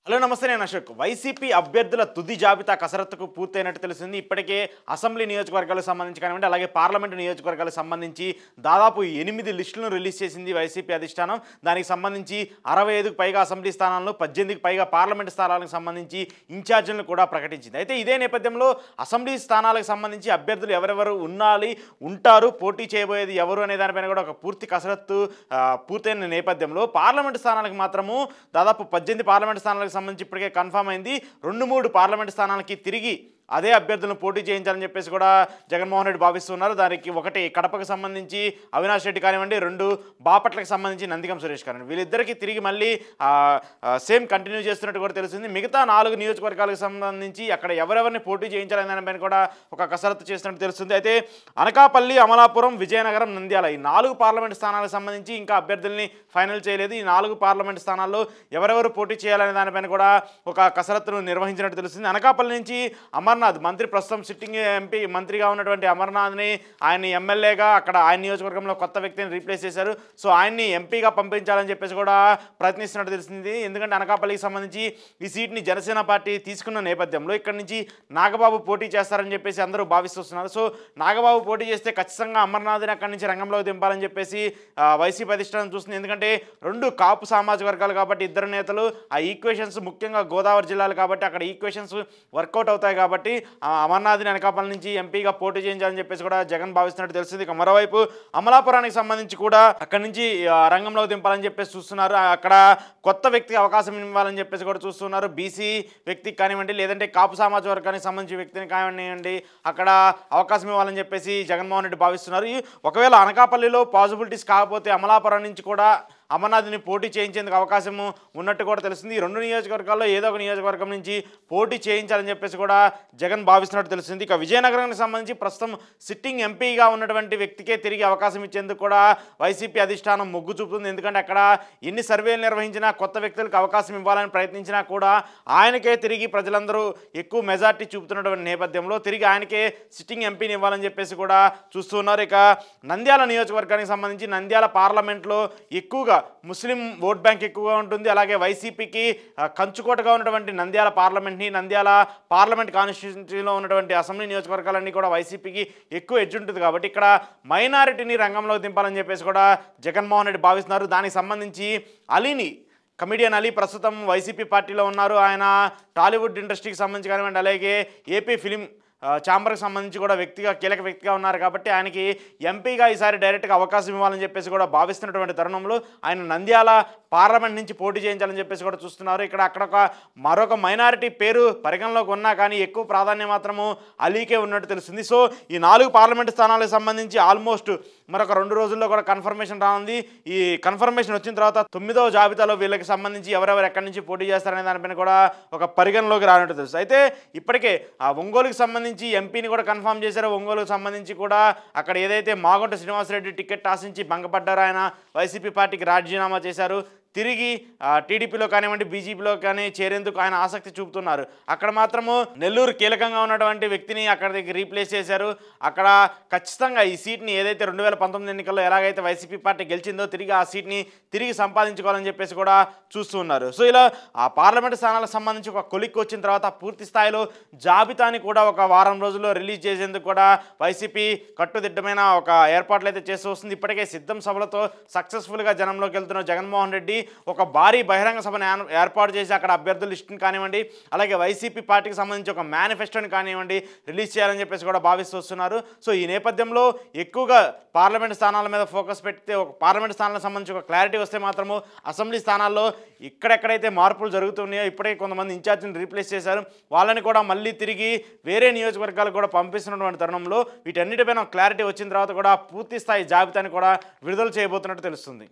Hello నమస్తే నేను Ashok. YCP అభ్యర్థుల తుది జాబితా కసరత్తుకు పూర్తయినట్టు తెలిసింది. ఇప్పటికే అసెంబ్లీ నియోజకవర్గాలకు సంబంధించి కానివ్వండి, అలాగే పార్లమెంటు నియోజకవర్గాలకు సంబంధించి దాదాపు 8 లిస్టులను రిలీజ్ చేసింది వైసీపీ అధిష్టానం. దానికి సంబంధించి 65కు పైగా అసెంబ్లీ స్థానాలను, 18కి పైగా పార్లమెంటు స్థానాలకు సంబంధించి ఇన్ఛార్జీలను కూడా ప్రకటించింది. అయితే ఇదే నేపథ్యంలో అసెంబ్లీ స్థానాలకు సంబంధించి అభ్యర్థులు ఎవరెవరు ఉంటారు, పోటీ చేయబోయేది ఎవరు అనే దానిపైన కూడా ఒక పూర్తి కసరత్తు పూర్తయిన నేపథ్యంలో పార్లమెంటు స్థానాలకు మాత్రము దాదాపు 18 పార్లమెంటు స్థానాలకు సంబంధించి ఇప్పటికే కన్ఫర్మ్ అయింది. 2-3 పార్లమెంటు స్థానాలకి తిరిగి అదే అభ్యర్థులను పోటీ చేయించాలని చెప్పేసి కూడా జగన్మోహన్ రెడ్డి భావిస్తున్నారు. దానికి ఒకటి కడపకు సంబంధించి అవినాష్ రెడ్డి కానివ్వండి, 2 బాపట్లకు సంబంధించి నందిగం సురేష్ కానివ్వండి, వీళ్ళిద్దరికీ తిరిగి మళ్ళీ సేమ్ కంటిన్యూ చేస్తున్నట్టు కూడా తెలిసింది. మిగతా 4 నియోజకవర్గాలకు సంబంధించి అక్కడ ఎవరెవరిని పోటీ చేయించాలనే దానిపైన కూడా ఒక కసరత్తు చేస్తున్నట్టు తెలుస్తుంది. అయితే అనకాపల్లి, అమలాపురం, విజయనగరం, నంద్యాల ఈ 4 పార్లమెంటు స్థానాలకు సంబంధించి ఇంకా అభ్యర్థుల్ని ఫైనల్ చేయలేదు. ఈ 4 పార్లమెంటు స్థానాల్లో ఎవరెవరు పోటీ చేయాలనే దానిపైన కూడా ఒక కసరత్తును నిర్వహించినట్టు తెలుస్తుంది. అనకాపల్లి నుంచి అమర్నాథ్ మంత్రి, ప్రస్తుతం సిట్టింగ్ ఎంపీ మంత్రిగా ఉన్నటువంటి అమర్నాథ్ని ఆయన ఎమ్మెల్యేగా అక్కడ ఆయన నియోజకవర్గంలో కొత్త వ్యక్తిని రీప్లేస్ చేశారు. సో ఆయన్ని ఎంపీగా పంపించాలని చెప్పేసి కూడా ప్రయత్నిస్తున్నట్టు తెలిసింది. ఎందుకంటే అనకాపల్లికి సంబంధించి ఈ సీట్ని జనసేన పార్టీ తీసుకున్న నేపథ్యంలో ఇక్కడ నుంచి నాగబాబు పోటీ చేస్తారని చెప్పేసి అందరూ భావిస్తున్నారు. సో నాగబాబు పోటీ చేస్తే ఖచ్చితంగా అమర్నాథ్ని అక్కడి నుంచి రంగంలోకి దింపాలని చెప్పేసి వైసీపీ అధిష్టానం చూస్తుంది. ఎందుకంటే 2 కాపు సామాజిక వర్గాలు కాబట్టి ఇద్దరు నేతలు, ఆ ఈక్వేషన్స్ ముఖ్యంగా గోదావరి జిల్లాలు కాబట్టి అక్కడ ఈక్వేషన్స్ వర్కౌట్ అవుతాయి కాబట్టి అమర్నాథ్ని అనకాపల్లి నుంచి ఎంపీగా పోటీ చేయించాలని చెప్పేసి కూడా జగన్ భావిస్తున్నట్టు తెలిసింది. ఇక మరోవైపు అమలాపురానికి సంబంధించి కూడా అక్కడి నుంచి రంగంలోకి దింపాలని చెప్పేసి చూస్తున్నారు. అక్కడ కొత్త వ్యక్తికి అవకాశం ఇవ్వాలని చెప్పేసి కూడా చూస్తున్నారు. బీసీ వ్యక్తికి కానివ్వండి, లేదంటే కాపు సామాజిక వర్గానికి సంబంధించి వ్యక్తిని కానివ్వండి, అక్కడ అవకాశం ఇవ్వాలని చెప్పేసి జగన్మోహన్ రెడ్డి భావిస్తున్నారు. ఒకవేళ అనకాపల్లిలో పాసిబిలిటీస్ కాకపోతే అమలాపురం నుంచి కూడా అమర్నాథ్ని పోటీ చేయించేందుకు అవకాశము ఉన్నట్టు కూడా తెలిసింది. ఈ 2 నియోజకవర్గాల్లో ఏదో ఒక నియోజకవర్గం నుంచి పోటీ చేయించాలని చెప్పేసి కూడా జగన్ భావిస్తున్నట్టు తెలిసింది. ఇక విజయనగరానికి సంబంధించి ప్రస్తుతం సిట్టింగ్ ఎంపీగా ఉన్నటువంటి వ్యక్తికే తిరిగి అవకాశం ఇచ్చేందుకు కూడా వైసీపీ అధిష్టానం మొగ్గు చూపుతుంది. ఎందుకంటే అక్కడ ఎన్ని సర్వేలు నిర్వహించినా, కొత్త వ్యక్తులకు అవకాశం ఇవ్వాలని ప్రయత్నించినా కూడా ఆయనకే తిరిగి ప్రజలందరూ ఎక్కువ మెజార్టీ చూపుతున్నటువంటి నేపథ్యంలో తిరిగి ఆయనకే సిట్టింగ్ ఎంపీని ఇవ్వాలని చెప్పేసి కూడా చూస్తున్నారు. ఇక నంద్యాల నియోజకవర్గానికి సంబంధించి నంద్యాల పార్లమెంట్లో ఎక్కువగా ముస్లిం ఓట్ బ్యాంక్ ఎక్కువగా ఉంటుంది. అలాగే వైసీపీకి కంచుకోటగా ఉన్నటువంటి నంద్యాల పార్లమెంట్ని, నంద్యాల పార్లమెంట్ కాన్స్టిట్యూన్సీలో ఉన్నటువంటి అసెంబ్లీ నియోజకవర్గాలన్నీ కూడా వైసీపీకి ఎక్కువ ఎడ్జ్ ఉంటుంది కాబట్టి ఇక్కడ మైనారిటీని రంగంలో దింపాలని చెప్పేసి కూడా జగన్మోహన్ రెడ్డి భావిస్తున్నారు. దానికి సంబంధించి అలీని, కమిడియన్ అలీ ప్రస్తుతం వైసీపీ పార్టీలో ఉన్నారు. ఆయన టాలీవుడ్ ఇండస్ట్రీకి సంబంధించి కానివ్వండి, అలాగే ఏపీ ఫిలిం ఛాంబర్కి సంబంధించి కూడా కీలక వ్యక్తిగా ఉన్నారు కాబట్టి ఆయనకి ఎంపీగా ఈసారి డైరెక్ట్గా అవకాశం ఇవ్వాలని చెప్పేసి కూడా భావిస్తున్నటువంటి తరుణంలో ఆయన నంద్యాల పార్లమెంట్ నుంచి పోటీ చేయించాలని చెప్పేసి కూడా చూస్తున్నారు. ఇక్కడ అక్కడ మరొక మైనారిటీ పేరు పరిగణలోకి ఉన్నా కానీ ఎక్కువ ప్రాధాన్యం మాత్రము అలీకే ఉన్నట్టు తెలుస్తుంది. సో ఈ 4 పార్లమెంటు స్థానాలకు సంబంధించి ఆల్మోస్ట్ మరొక 2 రోజుల్లో కూడా కన్ఫర్మేషన్ రానుంది. ఈ కన్ఫర్మేషన్ వచ్చిన తర్వాత 9వ జాబితాలో వీళ్ళకి సంబంధించి ఎవరెవరు ఎక్కడి నుంచి పోటీ చేస్తారనే దానిపైన కూడా ఒక పరిగణలోకి రానట్టు తెలుసు. అయితే ఇప్పటికే ఆ ఒంగోలుకి సంబంధించి ఎంపీని కూడా కన్ఫర్మ్ చేశారు. ఒంగోలుకు సంబంధించి కూడా అక్కడ ఏదైతే మాగుంట శ్రీనివాసరెడ్డి టికెట్ ఆశించి భంగపడ్డారో ఆయన వైసీపీ పార్టీకి రాజీనామా చేశారు. తిరిగి టీడీపీలో కానివ్వండి, బీజేపీలో కానీ చేరేందుకు ఆయన ఆసక్తి చూపుతున్నారు. అక్కడ మాత్రము నెల్లూరు కీలకంగా ఉన్నటువంటి వ్యక్తిని అక్కడికి రీప్లేస్ చేశారు. అక్కడ ఖచ్చితంగా ఈ సీట్ని ఏదైతే 2019 ఎన్నికల్లో ఎలాగైతే వైసీపీ పార్టీ గెలిచిందో తిరిగి ఆ సీట్ని తిరిగి సంపాదించుకోవాలని చెప్పేసి కూడా చూస్తూ ఉన్నారు. సో ఇలా ఆ పార్లమెంటు స్థానాలకు సంబంధించి ఒక కొలిక్కి వచ్చిన తర్వాత పూర్తి స్థాయిలో జాబితాని కూడా ఒక వారం రోజుల్లో రిలీజ్ చేసేందుకు కూడా వైసీపీ కట్టుదిట్టమైన ఒక ఏర్పాట్లు అయితే చేస్తూ వస్తుంది. ఇప్పటికే సిద్ధం సభలతో సక్సెస్ఫుల్గా జనంలోకి వెళ్తున్న జగన్మోహన్ రెడ్డి ఒక భారీ బహిరంగ సభను ఏర్పాటు చేసి అక్కడ అభ్యర్థుల లిస్టుని కానివ్వండి, అలాగే వైసీపీ పార్టీకి సంబంధించి ఒక మేనిఫెస్టోని కానివ్వండి రిలీజ్ చేయాలని చెప్పేసి కూడా భావిస్తూ వస్తున్నారు. సో ఈ నేపథ్యంలో ఎక్కువగా పార్లమెంట్ స్థానాల మీద ఫోకస్ పెడితే, ఒక పార్లమెంట్ స్థానాలకు సంబంధించి ఒక క్లారిటీ వస్తే మాత్రము అసెంబ్లీ స్థానాల్లో ఇక్కడెక్కడైతే మార్పులు జరుగుతున్నాయో ఇప్పటికే కొంతమంది ఇన్ఛార్జిని రీప్లేస్ చేశారు, వాళ్ళని కూడా మళ్ళీ తిరిగి వేరే నియోజకవర్గాలకు కూడా పంపిస్తున్నటువంటి తరుణంలో వీటన్నిటిపైన క్లారిటీ వచ్చిన తర్వాత కూడా పూర్తి స్థాయి జాబితాని కూడా విడుదల చేయబోతున్నట్టు తెలుస్తుంది.